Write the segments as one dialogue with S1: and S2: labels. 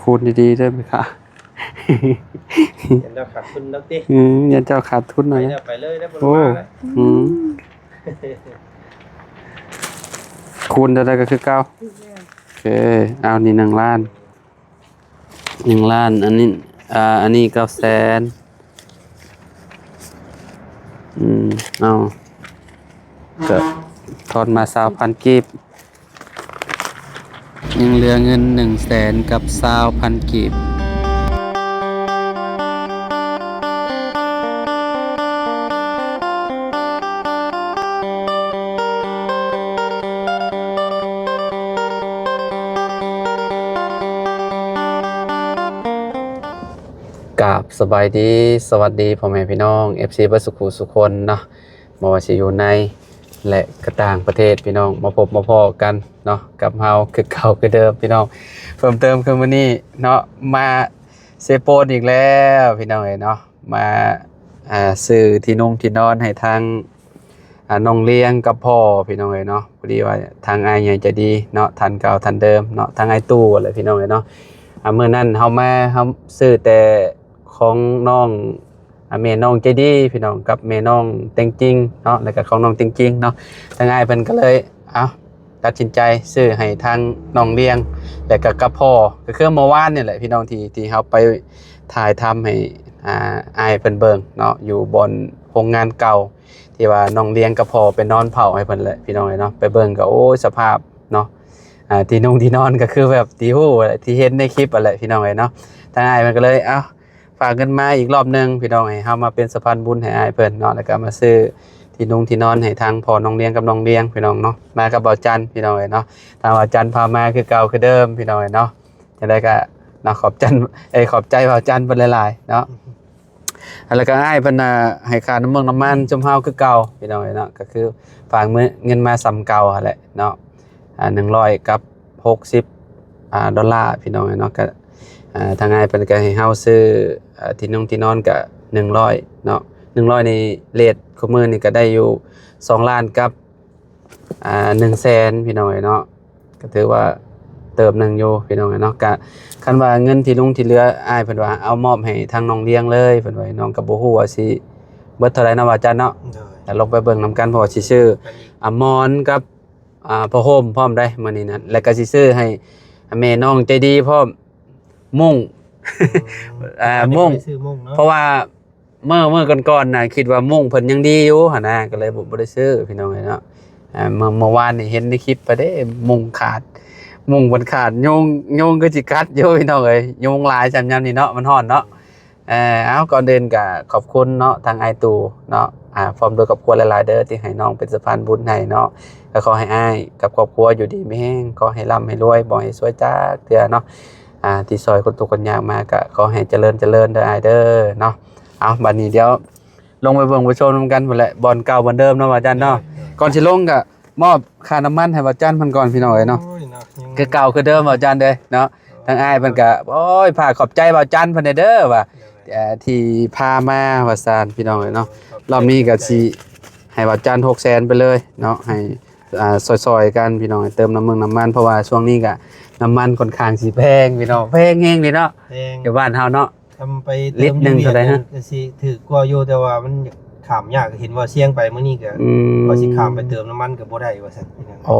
S1: คูณดีๆเด้อไหมคะ
S2: ยันเจ้าขาดทุนแล้วติ
S1: ยันเจ้าขาดทุนหน่อยนะ
S2: ไปเลยได้บ่
S1: โอ้
S2: ว่าแล้ว
S1: คูณได้ก็คือเก้าโอเคเอานี่1,000,000อันนี้อันนี้900,000เอาก็ทอนมา20,000กีบยังเหลือเงิน100,000กับ20,000กีบกับสบายดีสวัสดีพ่อแม่พี่น้อง FC เบิดสุขุสุคนเนาะบ่ว่าสิอยู่ในและก็ต่างประเทศพี่น้องมาพบมาพ้อกันเนาะกับเฮาคือเก่าคือเดิมพี่น้องเพิ่มเติมคือมื้อนี้เนาะมาเซโปนอีกแล้วพี่น้องเอ้ยเนาะมาซื้อที่นุ่งที่นอนให้ทางน้องเลี้ยงกับพ่อพี่น้องเอ้ยเนาะพอดีว่าทางอ้ายใหญ่ใจดีเนาะทันเก่าทันเดิมเนาะทางอ้ายตู้อะไรพี่น้องเอ้ยเนาะมื้อนั้นเฮาซื้อแต่ของน้องแม่น้องใจดีพี่น้องกับแม่น้องเต็งจริงเนาะแล้วก็ของน้องเต็งจริงเนาะทางอ้ายเพิ่นก็เลยตัดสินใจซื้อให้ทางน้องเลี้ยงแล้วก็กับพ่อก็คือเมื่อวานนี่แหละพี่น้องที่เฮาไปถ่ายทำให้อ้ายเพิ่นเบิ่งเนาะอยู่บนโรงงานเก่าที่ว่าน้องเลี้ยงกับพ่อไปนอนเผาให้เพิ่นแหละพี่น้องเนาะไปเบิ่งก็โอ้ยสภาพเนาะที่นุ่งที่นอนก็คือแบบที่ฮู้ที่เห็นในคลิปอะไรพี่น้องเนาะทางอ้ายมันก็เลยฝากเงินมาอีกรอบนึงพี่น้องให้เฮามาเป็นสะพานบุญให้อ้ายเพิ่นเนาะแล้วก็มาซื้อที่นุ่งที่นอนให้ทางพ่อน้องเลี้ยงกับน้องเลี้ยงพี่น้องเนาะมากับเบาจันพี่น้องเนาะทางเบาจันพามาคือเก่าคือเดิมพี่น้องเนาะจังได๋ก็เนาะขอบใจเบาจันเพิ่นหลายๆเนาะแล้วก็อ้ายเพิ่นให้ค่าน้ำมันจุ่มเฮาคือเก่าพี่น้องเนาะก็คือฝากเงินมาซ้ำเก่าหั่นแหละเนาะ100กับ60ดอลลาร์พี่น้องเนาะก็ทางง่ายเป็นก็ให้เฮาซื้อที่นอนก็100เนาะ100ในเรทคู่มือนี่ก็ได้อยู่2ล้านกับ100,000พี่น้องเนาะก็ถือว่าเติมนึงอยู่พี่น้องเนาะก็คันว่าเงินที่ที่เหลืออ้ายเพิ่นว่าเอามอบให้ทางน้องเลี้ยงเลยเพิ่นว่าน้องก็บ่ฮู้ว่าสิเบิดเท่าไหร่นะว่าจันเนาะแต่ลงไปเบิ่งนํกันเพราะว่าสิซื้อหมอนกับผ้าห่มพร้อมได้มื้อนี้นั้นแล้วก็สิซื้อให้แม่น้องใจดีพร้อมมุ่งมุ่งเพราะว่าเมื่อก่อนๆน่ะคิดว่ามุ่งเพิ่นยังดีอยู่หั่นน่ะก็เลยบ่ได้ซื้อพี่น้องเนาะเมื่อวานนี่เห็นในคลิปไปเด้มุ่งขาดมุ่งมันขาดโยงก็สิกัดอยู่พี่น้องเอ้ยโยงหลายจำยามนี่เนาะมันฮ้อนเนาะเอาก่อนเดินก็ขอบคุณเนาะทางไอตูเนาะพร้อมด้วยครอบครัวหลายๆเด้อที่ให้น้องเป็นสะพานบุญให้เนาะก็ขอให้อ้ายกับครอบครัวอยู่ดีมีแฮงขอให้ร่ำให้รวยบ่ให้สวยจักเทื่อเนาะที่ซอยคนทุกข์คนยากมาก็ขอให้เจริญเด้ออ้ายเด้อเนาะเอาบัดนี้เดี๋ยวลงไปเบิ่งไปชมกันพุ่นแหละบ่อนเก่าบ่อนเดิมเนาะว่าจันเนาะก่อนสิลงก็มอบค่าน้ำมันให้ว่าจันเพิ่นก่อนพี่น้องเอ้ยเนาะคือเก่าคือเดิมว่าจันเด้อเนาะทางอ้ายเพิ่นก็โอ้ยฝากขอบใจว่าจันเพิ่นเด้อว่าที่พามาว่าซานพี่น้องเอ้ยเนาะรอบนี้ก็สิให้ว่าจัน600,000ไปเลยเนาะให้ซอยๆกันพี่น้องเติมน้ำมันเพราะว่าช่วงนี้ก็น้ำมันค่อนข้างสิแพงพี่น้องแพงแฮงนี่เนาะอยู่บ้านเฮาเนาะ
S2: ทำไป
S1: ลิตรนึงเท่าใดฮะ
S2: สิถือกว่าอยู่แต่ว่ามันข้ามยากเห็นว่าเสี่ยงไปมื้อนี้ก็ว่าสิข้ามไปเติมน้ำมันก็บ่ได้ว่าซั่น
S1: โอ้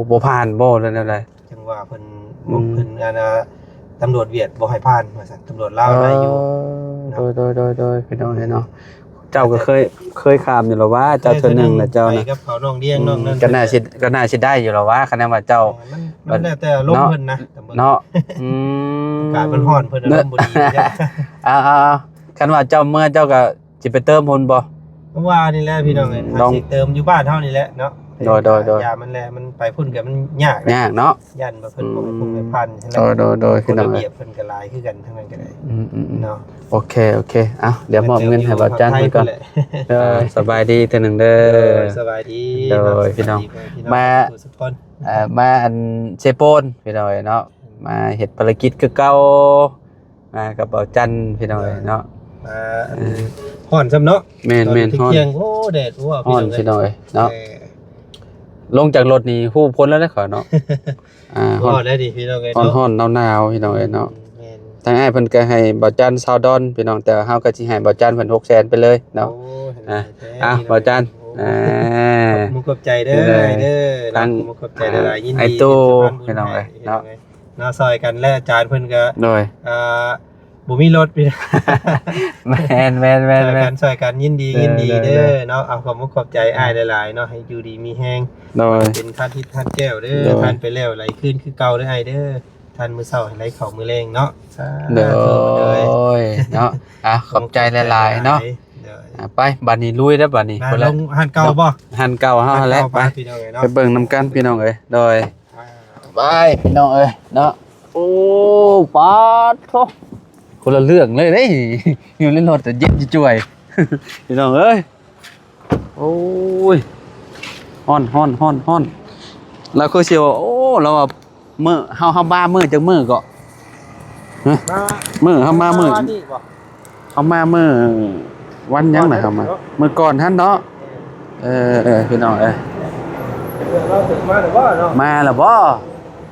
S1: บ่ผ่านบ่นั่นแหละ
S2: จังว่าเพิ่นตำรวจเวียดบ่ให้ผ่านว่าซั่นตำรวจลาวได้อยู่
S1: โดยพี่น้องเนาะเจ้าก็เคยข้ามอยู่แล้วว่าเจ้าเทื่อนึงน่ะเจ้าน่ะ
S2: กับเขาน้องเลี้ยงน้องนั่น
S1: ก็น่าสิได้อยู่แล้วว่าคะแนนว่าเจ้า
S2: มันแล้วแต่ลมเพิ่นนะ
S1: เนาะ
S2: กาศมันร้อนเพิ่นอารมณ์บ่ดีจ้ะ
S1: คันว่าเจ้าเมื่อเจ้าก็สิไปเติมพุ่นบ่
S2: ก็ว่านี่แหละพี่น้องเอ้ยสิเติมอยู่บ้านเฮานี่แหละเนาะ
S1: โดย
S2: ยามันแลมันไปพุ่นก็มันยาก
S1: เนาะ
S2: ยันบ่เพิ่นบ่ให้พุ่นไปพัน
S1: โดยคือ
S2: ระเบียบเพิ่นก็หลายคือกันทั้งนั้นก็ได้เนาะ
S1: โอเคเดี๋ยวมอบเงินให้บ่าวจันเพิ่นก่อนสบายดีเทื่อนึงเด้อ
S2: สบายดี
S1: โดยพี่น้องมาอันเชโปนพี่น้องเนาะมาเฮ็ดภารกิจคือเก่ามากับบ่าวจันพี่น้องเนาะ
S2: ฮ้อนซ้ำเนาะ
S1: แม่นฮ้อน
S2: เที่ยงโอ้แดดว่า
S1: พี่น้องเนาะลงจากรถนี่ฮู้พ้นแล้วได้ขอเนาะ
S2: ฮ้อนได้ดิพี่น้องเนาะ
S1: ฮ้อนหนาวๆพี่น้องเนาะ ทางอ้ายเพิ่นก็ให้บ่จันซาวดอนพี่น้องแต่เฮาก็สิให้บ่จันเพิ่น600,000ไปเลยเนาะ
S2: โอ้ย
S1: อ่ะบ่จัน
S2: ขอบคุณขอบใจเด้อเด้อ
S1: ตั้ง
S2: ขอบใจหลายๆยินดี
S1: ไอ้ตู้
S2: เป็นสะพานบุญ
S1: พี่น้องเอ้ยเนาะ
S2: เนาะซอยกันและอาจารย์เพิ่นก็
S1: โดย
S2: บ่มีรถพี่
S1: แม่น
S2: ช่วยกันยินดีเด้อเนาะเอาความขอบใจอ้ายหลายๆเนาะให้อยู่ดีมีแฮง
S1: โดย
S2: เป็นท่านทิศท่านแก้วเด้
S1: โด
S2: อย ท่านไปแล้วไหลขึ้นคือเก่าเด้ออ้ายเด้อท่านมื้อเช้าให้ไหลเข้ามื้อแรงเนาะสา
S1: โด
S2: ธุเด้อย
S1: เนาะขอบใจหลายๆเนาะ
S2: เด้อ
S1: ไปบัดนี้ลุยแล้วบัดนี้
S2: มาลงหันเก่าบ่
S1: หันเก่าเฮาแล้วไป
S2: พี่น้องเอ้ยเนาะ
S1: ไปเบิ่งนำกันพี่น้องเอ้ยโดยไปพี่น้องเอ้ยเนาะโอ้ปาดโธ่คนละเรื่องเลยเด้ อยู่ในรถแต่เย็นจ่วย พี่น้องเอ้ยโอ้ยฮ้อนแล้วคือสิว่าโอ้เราว่ามื้อเฮาบ้ามื้อจังมื้อก็ฮะมื้อเฮามามื้อเฮามามื้อวันหยังน่ะเฮามามื้อก่อนท่านเนาะพี่น้องเอ้ย
S2: เราถึงมาหรือว่าเนาะ
S1: มาแล้วบ่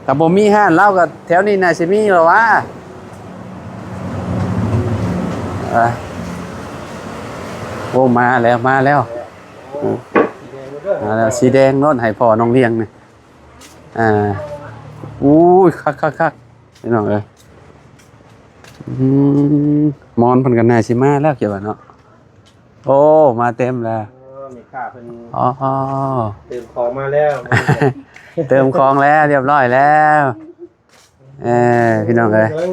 S1: กับบ่มีห้านเหล้าก็แถวนี้น่าสิมีแล้ววะโอ้มาแล้วมาแล้วสีแดงโน่นให้พ่อน้องเลี้ยงนี่อุ้ยคักพี่น้องเอ้ยมอนเพิ่นก็น่าสิมาแล้วเกี่ยวว่าเนาะโอ้มาเต็มแล้ว
S2: มีค่าเพิ่น
S1: อ๋อ
S2: เติมของมาแล้ว
S1: เติมของแล้วเรียบร้อยแล้วพี่น้องเอ้ย
S2: กำลัง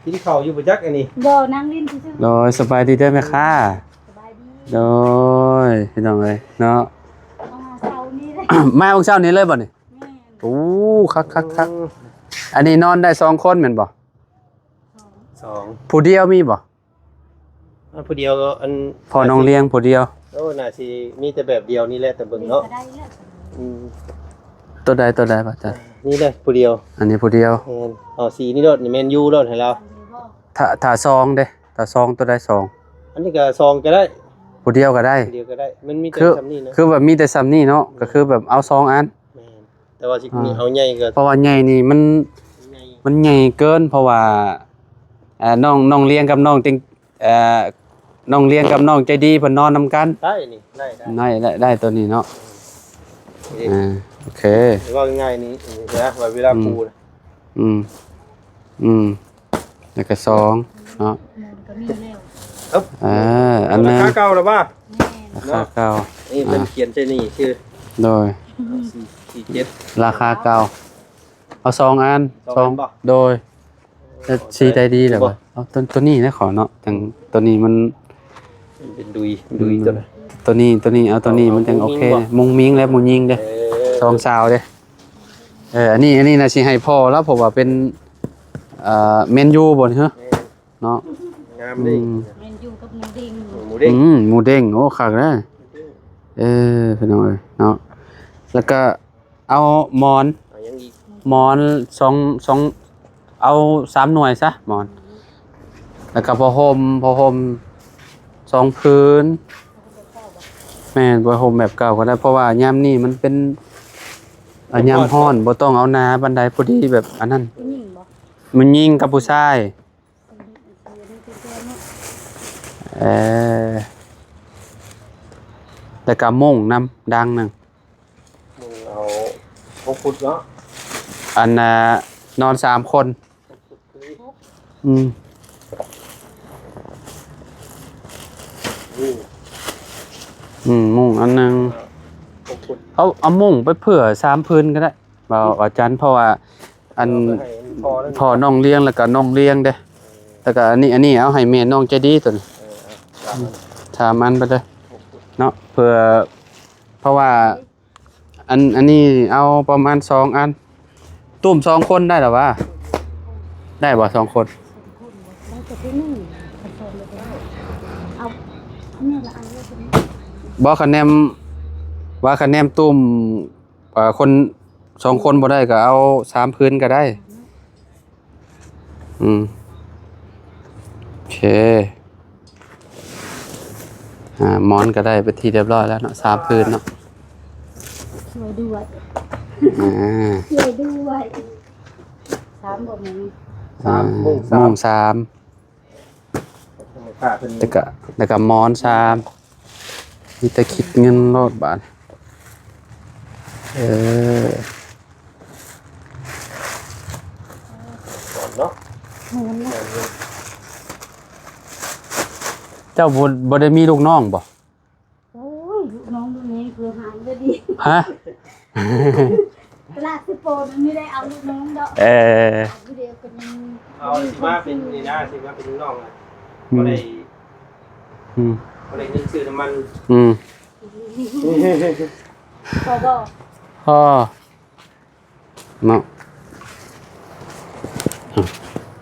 S2: กินข้าวอยู่บ่จักอันนี้
S3: บ่นั่งเล่นซื่อ
S1: โดยสบายดีเด้อแม่ค้า
S3: ๆสบายดี
S1: โดยพี่น้องเอ้ยเนาะ
S3: เอามาเช้านี้เลย
S1: มาวันเช้านี้เลยบ่นี่
S3: แม่น
S1: โอ้คักอันนี้นอนได้2คนแม่นบ่
S2: สอง
S1: ผู้เดียวมีบ่
S2: ผู้เดียวก็อัน
S1: พ่อน้องเลี้ยงผู้เดียว
S2: โอ้น่าสิมีแต่แบบเดียวนี่แหละแต่เบิ่งเนาะ
S3: ก็ได้แล้ว
S2: อืม
S1: ตัวใดป่ะจ๊ะ
S2: นี่แหละผู้เดียว
S1: อันนี้ผู้เดียว
S2: แม่นเอาสีนี่รถนี่แม่นยูรถให้เรา
S1: ถ้าซองเด้ถ้าซองตัวใดซอง
S2: อันนี้ก็ซองก็ได้
S1: ผู้เดียวก็ได้
S2: ผู้เดียวก็ได้มันมีแต่
S1: คือ
S2: ซ้ำนี่นะ
S1: คือแบบมีแต่ซ้ำนี่เนาะก็คือแบบเอา2อัน
S2: แม่นแต่ว่าสิมีเอาใหญ่ก็
S1: เพราะว่าใหญ่นี่
S2: ใหญ่
S1: มันใหญ่เกินเพราะว่าน้องเลี้ยงกับน้องติงน้องเลี้ยงกับน้องใจดีเพิ่นนอนนำกัน
S2: ได้นี่ได้
S1: ได้ตัวนี้เนาะ
S2: นี่
S1: โอเค
S2: หรือว่าง่ายๆนี่นะว่าเวลาปูนะ
S1: แล้วก็2เนาะ
S3: มันก็มีแล้ว
S1: อันนึ
S2: ราง คาเก่าแล้วป่ะ
S3: แม่น
S1: ราคาเก่า
S2: นี่มันเขียนใช่นี่ชื่อ
S1: โดย
S2: 447
S1: ราคาเก่าเอา2อัน
S2: สองอันบ่
S1: โดยจะสีใจดีเหรอวะเอาตัวนี้นะขอเนาะจังตัวนี้มัน
S2: เป็นดุยตัวนั้น
S1: ตัวนี้เอาตัวนี้มันจังโอเคมุงมิงและมุงยิงเด้สองสาวเด้อันนี้นะสิให้พ่อแล้วผมว่าเป็นเมนยูบ่เหรอเนาะ
S2: งามดิ
S3: แม่นอยู่กับหมูดิง
S2: หมูเด้ง
S1: หมูเด้งโอ้คักนะพี่น้องเอ้ยเนาะแล้วก็เอาหมอน
S2: ยังอีก
S1: หมอนสองเอา3หน่วยซะหมอนแล้วก็ผ้าห่ม2พื้นแม่นผ้าห่มแบบเก่าก็ได้เพราะว่ายามนี้มันเป็นยามร้อนบ่ต้องเอาหนาบันไดพอดีแบบอันนั้น
S3: ผู้หญิงบ่
S1: มันยิงกับผู้ชายแต่ก็มุ่งนำดังนึง
S2: มึงเอา6 ฟุตเนาะ
S1: อันนอน3คนมุ่งอันนึง
S2: 6 ฟุต
S1: เอามุ่งไปเผื่อ3พื้นก็ได้บ่าวอาจารย์เพราะว่าอันพอน้องเลี้ยงแล้วก็น้องเลี้ยงเด้แล้วก็อันนี้เอาให้แม่น้องใจดีตัวนี้ถามมันไปเลยเนาะเพื่อเพราะว่าอันนี้เอาประมาณ2อันตุ้ม2คนได้หรอวะได้บ่2คน
S3: ได้แต่ผู้หญิงคนโสดเลยเอาเนี่ยละอันเลย
S1: บ่คะแนนว่าคะแนนตุ้มคน2คนบ่ได้ก็เอา3พื้นก็ได้โอเคหมอนก็ได้ไปที่เรียบร้อยแล้วเนาะ3พื้นเนาะ
S3: ช่วยด้วย
S1: อ่า
S3: ช่วยด้วย3บ่แม่น
S2: 3มุ่ง
S1: โมง
S2: 3
S1: 3
S2: ค่าเพิ่น
S1: แล้วก็หมอน3มีแต่คิดเงินโลดบาทเออ
S2: เนาะ
S3: เหมือนนะ
S1: เจ้าบ่ได้มีลูกน้องบ่
S3: โอ้ยลูกน้องตัวนี้คือหายได้ดี
S1: ฮะ
S3: ตลาดสิโปนไม่ได้เอาลูกน้องดอก
S1: เออ
S3: วิดีโอกันยัง
S2: เอาสิมาเป็นนี่นะสิมาเป็นลูกน้องอ่ะบ่ได้
S1: อืม
S2: บ่ได้เงินซื้อน้ำมัน
S1: อืม
S3: พอบอก
S1: พ่อเนาะ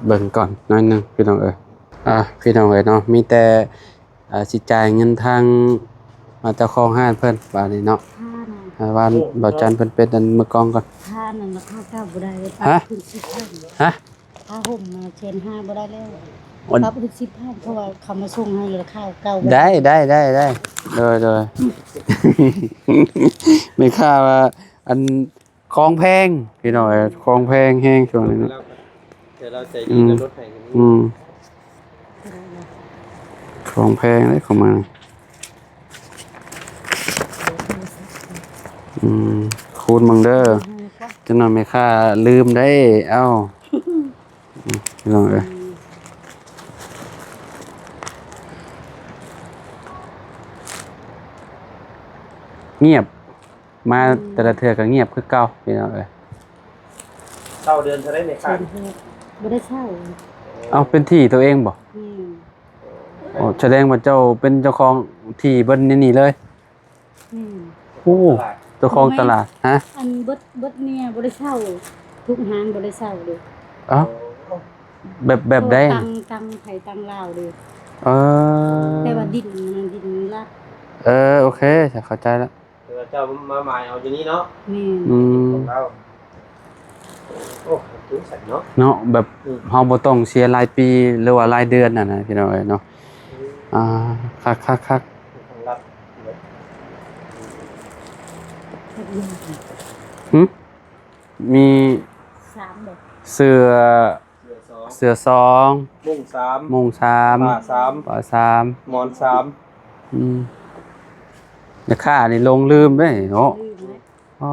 S1: เบิ่งก่อนหน่อยหนึงพี่น้องเอ้ยพี่น้องเอ้ยเนาะมีแต่สิจ่ายเงินทางเจ้าของห้านเพิ่นบาดนี้เนาะ
S3: ท่าน่ะ
S1: ว่าบ่าวจันเพิ่นเป็นอันมือกองก่อน
S3: ท่าน่ะราคาเก้าบ่ได้เลย
S1: ฮะ
S3: ขึ้น10,000
S1: ฮะ
S3: ผ้าห่มมาเชน5บ่ได้แล้ว
S1: วัน
S3: ครับขึ้น10,000เพราะว่าเขามาส่งให้ราคาเก่าบ่
S1: ได้โดย ไม่ค่าว่าอันของแพงพี่น้องเอ้ยของแพงแฮงช่วงนี้เนาะ
S2: เดี๋ยวเราใจดีกับรถให้กัน
S1: อืมของแพงเลยของมาคูณมึงเด้อจังหน่อยไม่ค่าลืมได้ เอ้าพี่น้องเอ้ยเงียบมาแต่ละเทื่อก็เงียบคือเก่าพี่น้องเอ้ย
S2: เช่าเดือนเท่าไรใน
S3: เช
S2: ค่าน
S3: บ่ได้เช่า
S1: เอาเป็นที่ตัวเองบ่
S3: อืม
S1: อ๋อแสดงว่าเจ้าเป็นเจ้าของที่เบิ้นนี่เลย
S3: อืม
S1: โอ้เจ้าของตลาดฮะ
S3: อันเบิดเนี่ยบ่ได้เช่าทุกห้างบ่ได้เช่าเลย
S1: เอ้าแบบได้
S3: ตังไผตังลาวเลย
S1: เออ
S3: แต่ว่าดินรัด
S1: โอเคจะเข้าใจแล้ว
S2: เดี๋ยวเจ้ามาหมายเอาอยู่นี่เนาะ
S3: แม่น
S1: อืม
S2: ของเราโอ้ถึงสันเนาะ
S1: เนาะแบบเฮาบ่ต้องเสียรายปีหรือว่ารายเดือนน่ะนะพี่น้องเอ้ยเนาะคัก
S2: ของรัฐ
S1: หึมี
S3: 3แบบ
S1: เสื้อ
S2: เสือ2
S1: สอง
S2: มุ่ง3
S1: โมง3
S2: ผ้า
S1: ป่า
S2: 3หมอน3
S1: 3ราคานี่ลงลืมเด้เนาะ
S3: ลืมไหม
S1: อ๋อ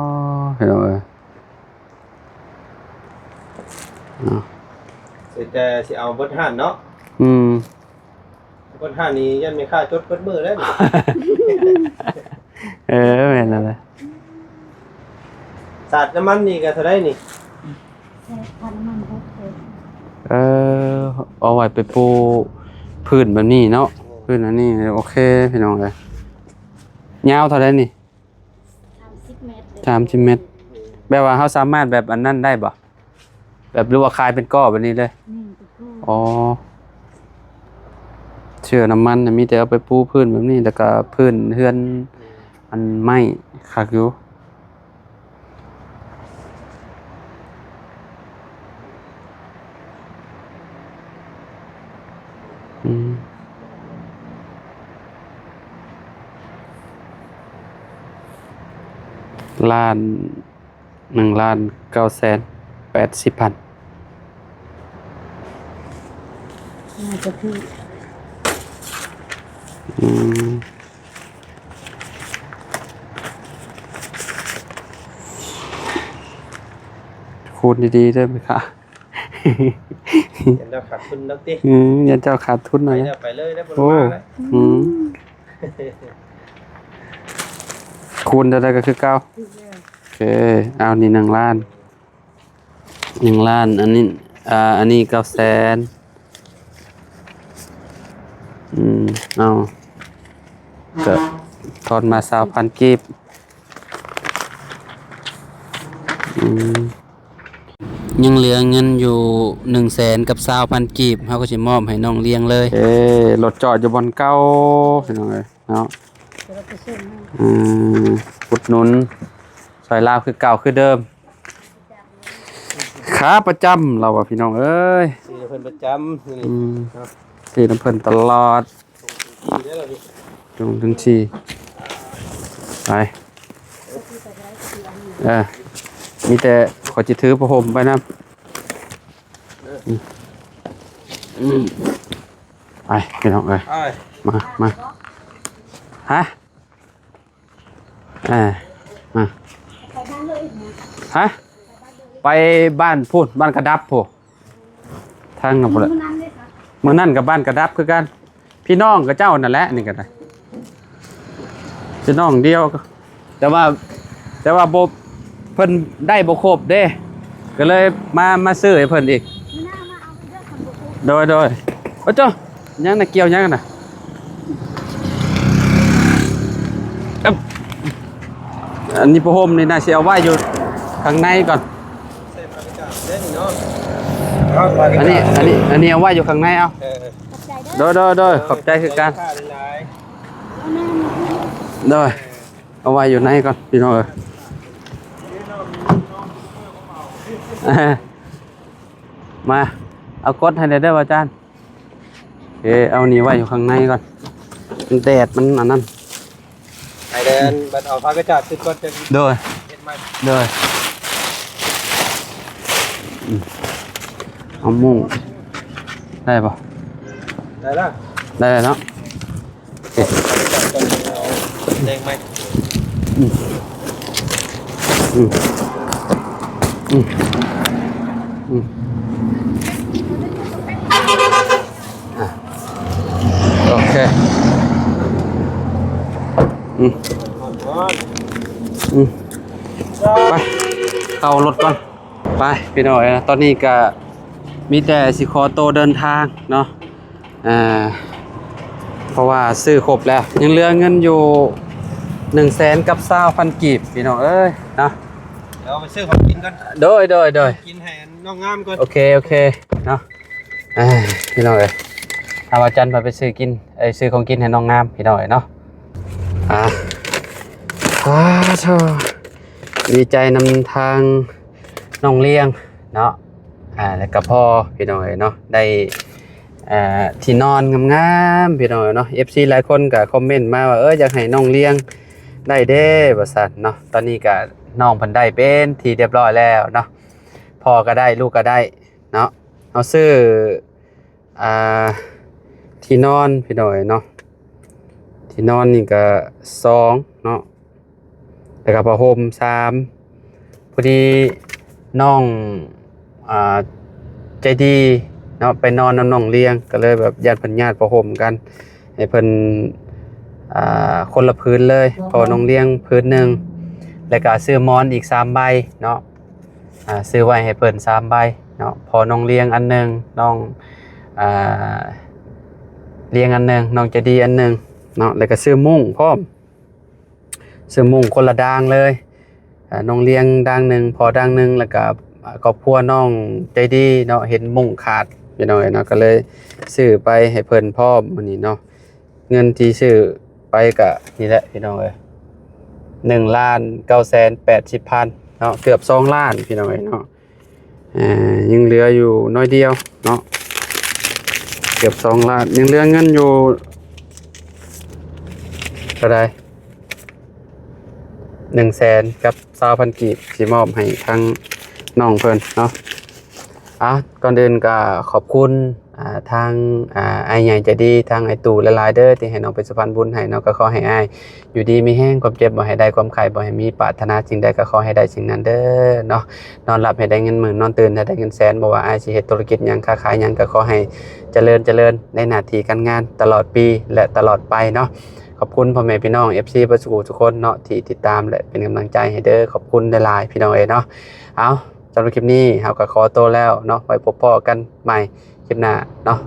S1: พี่น้องเอ้ย
S2: แต่สิเอาเบิดห้านเนาะ
S1: อืม
S2: เบิดห้านนี้ยันไม่ค่าจดเบิดมือแล้วนี่
S1: แม่นอะไร
S2: สาดน้ำมันนี่ก็เท่าไรนี่
S3: แค่พันมันก็เกิน
S1: เอาไว้ไปปูพื้นแบบนี้เนาะพื้นอันนี้โอเคพี่น้องเลยยาวเท่าไรนี่
S3: 30 เมตรเลย
S1: 30 เมตรแบบว่าเขาสามารถแบบอันนั้นได้บ่แบบหรือว่าคลายเป็นก้อแบบนี้เลย
S3: นี่ตะกู
S1: อ๋อเชื่อน้ำมันน่ะมีแต่เอาไปปูพื้นแบบนี้แล้วก็พื้นเฮือนอันไม้คักอยู่ล้าน1,980,000
S3: น่าจะคือ
S1: คูณดีๆได้ไหมคะ
S2: เห็นแล้วขาดทุนนักติ
S1: ยันเจ้าขาดทุนห
S2: ไป
S1: น่อย
S2: แล้วไปเลยได้บ่
S1: โอ้
S2: มาแล้ว
S1: คูณได้ก็คือเก้า
S3: คือแล้ว
S1: โอเคเอานี่1,000,000อันนี้อันนี้900,000เอาก็ทอนมา20,000กีบยังเหลือเงินอยู่100,000กับ20,000กีบเขาก็สิมอบให้น้องเลี้ยงเลยรถจอดอยู่บนเก้าพี่น้องเอ้ยเนาะ
S3: จะเราไปเช่นให้
S1: อุดหนุนซอยลาวคือเก่าคือเดิมขาประจำเราอะพี่น้องเอ้ย
S2: สิเพิ่นประจำนี่ครับ
S1: ที่น้ำเพิ่นตลอด
S2: ดีแล้วล่ะนี่
S1: จงถึงที่ไปมีแต่ขอจิถือผ้าห่มไปนะ ไปพี่น้องเอ้ย
S2: เอ้ย
S1: มาฮะมา
S3: ไปบ้านเลยนะ
S1: ฮะไปบ้านพูดบ้านกระดับพูทางกับ
S3: มื้
S1: เลย
S3: อนั้นเลยค่ะ
S1: เมื่อนั่นกับบ้านกระดับคือกันพี่น้องกับเจ้านั่นแหละนี่กันเลยพี่น้องเดียวก็แต่ว่าโบเพิ่นได้โบครบเด้ก็เลยมาซื้อให้เพิ่นอีก
S3: มื้อหน้ามาเอาไปเด้อคันบ่ครบ
S1: โดยโอ้เจ้ายังน่ะเกี่ยวยังน่ะอึ๊บอันนี้ผ้าห่มนี่น่าสิเอาไว้อยู่ข้างในก่อน
S2: เสพบรรยากาศเล่นเนาะเอาไปกั
S1: อันนี้เอาไว้อยู่ข้างในเอา
S3: ขอบใจเด้อ
S1: โดยขอบใจคือกัน
S2: ค่าหลาย
S3: เอาหน้ามาให้
S1: โดยเอาไว้อยู่ในก่อนพี่น้องเอ้ยมาเอากดให้ได้ว่าอาจารย์โอเคเอานี่ไว้อยู่ข้างในก่อนมันแดดมันอันนั้น
S2: ๆไอแดนบัดเอาพากระจาดขึ้นก่อนจะ
S1: โดย
S2: เฮ็ดใหม่
S1: โดยเอามุ้งได้ปะ
S2: ได้ละ
S1: ได้เนาะโอเค
S2: จัดก่อนเอาแดงไหม
S1: โอเคอืม
S2: ก่อน
S1: อืมไปเข้ารถก่อนไปพี่น้อยนะตอนนี้ก็มีแต่สิขอโตวเดินทางเนาะเพราะว่าซื้อครบแล้วยังเหลือเงินอยู่100,000กับ20,000กีบพี่น้องเอ้ยเนาะ
S2: เดี๋ยวเอาไปซื้อของกินก่อน
S1: โดย
S2: กินให้น้องงามก่อน
S1: โอเคเนาะพี่น้องเอ้ยถ้าว่าจันทร์ไปซื้อกินซื้อของกินให้น้องงามพี่น้องเอ้ยเนาะโธ่ดีใจนำทางน้องเลี้ยงเนาะแล้วก็พ่อพี่น้องเอ้ยเนาะได้ที่นอนงามๆพี่น้องเอ้ยเนาะ FC หลายคนก็คอมเมนต์มาว่าอยากให้น้องเลี้ยงได้เด้ว่าซั่นเนาะตอนนี้ก็น้องเพิ่นได้เป็นที่เรียบร้อยแล้วเนาะพ่อก็ได้ลูกก็ได้เนาะเอาซื้อที่นอนพี่น้องเอ้ยเนาะที่นอนนี่ก็2เนาะแล้วก็ผ้าห่ม3พอดีน้องใจดีเนาะไปนอนน้องเลี้ยงก็เลยแบบญาติเพิ่นญาติผ้าห่มกันให้เพิ่นคนละพื้นเลยพอน้องเลี้ยงพื้นหนึงแล้วก็ซื้อหมอนอีก3ใบเนาะซื้อไว้ให้เพิ่น3ใบเนาะพอน้องเลี้ยงอันหนึงน้องเลี้ยงอันหนึงน้องใจดีอันหนึงเนาะแล้วก็ซื้อมุ้งพร้อมซื้อมุ้งคนละด่างเลยน้องเลี้ยงด่างหนึงพอด่างหนึงแล้วก็ครอบครัวน้องใจดีเนาะเห็นมุ้งขาดพี่น้องเนาะก็เลยซื้อไปให้เพิ่นพร้อมมื้อนี้เนาะเงินที่ซื้อไปก็นี่แหละพี่น้องเอ้ย1,980,000เนาะเกือบ2 ล้านพี่น้องเอ้ยเนาะยังเหลืออยู่น้อยเดียวเนาะเกือบ2 ล้านยังเหลือเงินอยู่เท่าใด100,000กับ20,000กีบสิมอบให้ทางน้องเพิ่นเนาะก่อนอื่นก็ขอบคุณทางไอ้ใหญ่ใจดีทางไอ้ตู่และลายเด้อที่ให้น้องเป็นสะพานบุญให้เนาะก็ขอให้อ้ายอยู่ดีมีแห้งความเจ็บบ่ให้ได้ความไข้บ่ให้มีปรารถนาสิ่งใดก็ขอให้ได้สิ่งนั้นเด้อเนาะนอนหลับให้ได้เงินหมื่นนอนตื่นให้ได้เงินแสนบ่ว่าอ้ายสิเฮ็ดธุรกิจหยังค้าขายหยังก็ขอให้เจริญในหน้าที่การงานตลอดปีและตลอดไปเนาะขอบคุณพ่อแม่พี่น้อง FC เบ่สุขทุกคนเนาะที่ติดตามและเป็นกำลังใจให้เด้อขอบคุณหลายๆพี่น้องเนาะเอาสำหรับคลิปนี้เราก็ขอตัวแล้วเนาะไว้พบกันใหม่คลิปหน้าเนาะ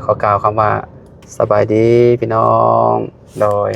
S1: ขอกล่าวคำว่าสบายดีพี่น้องโดย